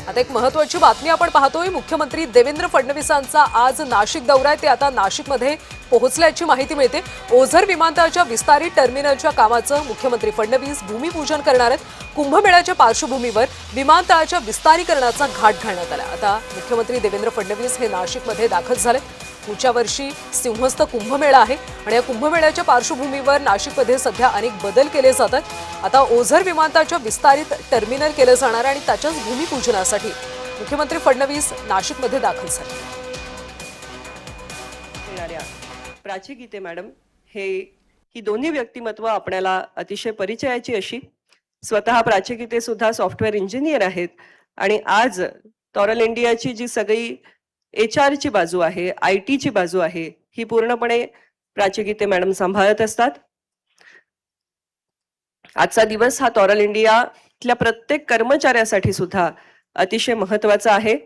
आता एक महत्त्वाची बातमी आपण पाहतोय। मुख्यमंत्री देवेंद्र फडणवीसांचा आज नाशिक दौरा आहे। ते आता नाशिकमध्ये पोहोचल्याची माहिती मिळते। ओझर विमानतळाच्या विस्तारित टर्मिनलच्या कामाचं मुख्यमंत्री फडणवीस भूमिपूजन करणार आहेत। कुंभमेळ्याच्या पार्श्वभूमीवर विमानतळाच्या विस्तारीकरणाचा घाट घालण्यात आला। आता मुख्यमंत्री देवेंद्र फडणवीस हे नाशिकमध्ये दाखल झाले। पुढच्या वर्षी सिंहस्थ कुंभमेळा आहे आणि या कुंभमेळ्याच्या पार्श्वभूमीवर नाशिकमध्ये सध्या अनेक बदल केले जातात। आता ओझर विमानतळाच्या विस्तारित टर्मिनल केलं जाणार आणि त्याच्याच भूमिपूजनासाठी मुख्यमंत्री फडणवीस नाशिकमध्ये दाखल झाले। प्राची गीते मॅडम ही दोन्ही व्यक्तिमत्व आपल्याला अतिशय परिचयाची अशी। स्वतः प्राची गीते सुद्धा सॉफ्टवेअर इंजिनियर आहेत आणि आज टॉरल इंडियाची जी सगळी HR ची बाजू आहे, IT ची बाजू आहे, ही पूर्णपणे प्राची गीते मॅडम सांभाळत असतात। आजचा दिवस हा टॉरल इंडियातल्या प्रत्येक कर्मचाऱ्यासाठी सुद्धा अतिशय महत्त्वाचा आहे,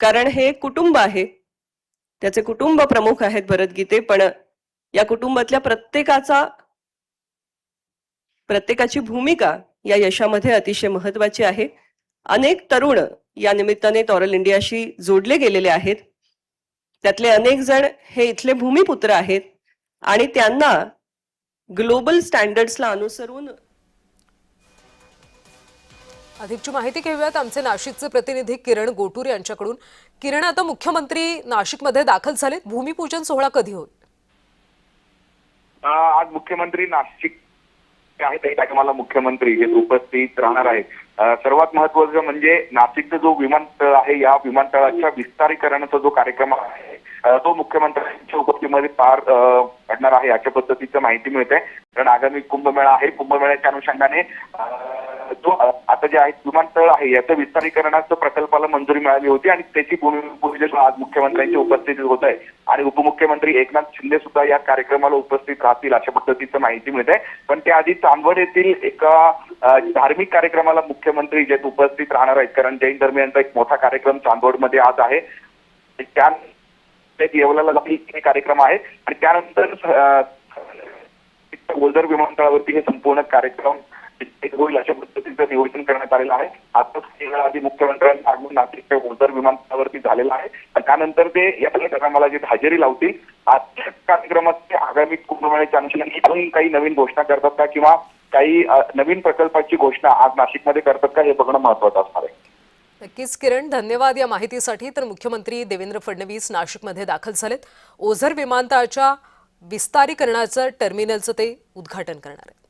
कारण हे कुटुंब आहे। त्याचे कुटुंब प्रमुख आहेत भरत गीते, पण या कुटुंबातल्या प्रत्येकाची भूमिका या यशामध्ये अतिशय महत्त्वाची आहे। अनेक तरुण या निमित्ताने टॉरल इंडियाशी जोडले गेलेले आहेत। त्यातले अनेक जण हे इथले भूमिपुत्र आहेत आणि त्यांना ग्लोबल स्टँडर्ड्सला अनुसरून। अधिकची माहिती घेऊयात आमचे नाशिकचे प्रतिनिधी किरण गोटूर यांच्याकडून। किरण, आता मुख्यमंत्री नाशिकमध्ये दाखल झालेत। भूमिपूजन सोहळा कधी होईल? आज मुख्यमंत्री नाशिक आहेत, त्या टायमाला मुख्यमंत्री हे उपस्थित राहणार आहेत। सर्वात महत्त्वाचं म्हणजे नाशिकचा जो विमानतळ आहे, या विमानतळाच्या विस्तारीकरणाचा जो कार्यक्रम आहे तो मुख्यमंत्र्यांच्या उपस्थितीमध्ये पार पडणार आहे, अशा पद्धतीचं माहिती मिळते। कारण आगामी कुंभमेळा आहे, कुंभमेळ्याच्या अनुषंगाने जो आता जे आहे विमानतळ आहे याचं विस्तारीकरणाचं प्रकल्पाला मंजुरी मिळाली होती आणि त्याची भूमिपूजन आज मुख्यमंत्र्यांच्या उपस्थितीत होत आहे आणि उपमुख्यमंत्री एकनाथ शिंदे सुद्धा या कार्यक्रमाला उपस्थित राहतील, अशा पद्धतीचं माहिती मिळते। पण त्याआधी चांदवड येथील एका धार्मिक कार्यक्रमाला मुख्यमंत्री जे उपस्थित राहणार आहेत, कारण जैन धर्मियांचा एक मोठा कार्यक्रम चांदवडमध्ये आज आहे। त्या येवल्याला कार्यक्रम आहे आणि त्यानंतर ओझर विमानतळावरती हे संपूर्ण कार्यक्रम होईल, अशा पद्धतीचं नियोजन करण्यात आलेलं आहे। आताच आधी मुख्यमंत्र्यांचा आगमन नाशिकच्या ओझर विमानतळावरती झालेलं आहे आणि त्यानंतर ते या कार्यक्रमाला जे हजेरी लावतील। आजच्या कार्यक्रमात आगामी कुंभमेळ्याच्या अनुषंगाने अजून काही नवीन घोषणा करतात का किंवा काही नवीन प्रकल्पाची घोषणा आज नाशिकमध्ये करतात का, हे बघणं महत्त्वाचं असणार आहे। नक्कीच किरण, धन्यवाद या माहितीसाठी। तर मुख्यमंत्री देवेंद्र फडणवीस नाशिकमध्ये दाखल झालेत। ओझर विमानतळाच्या विस्तारीकरणाचं टर्मिनलचं ते उद्घाटन करणार आहेत।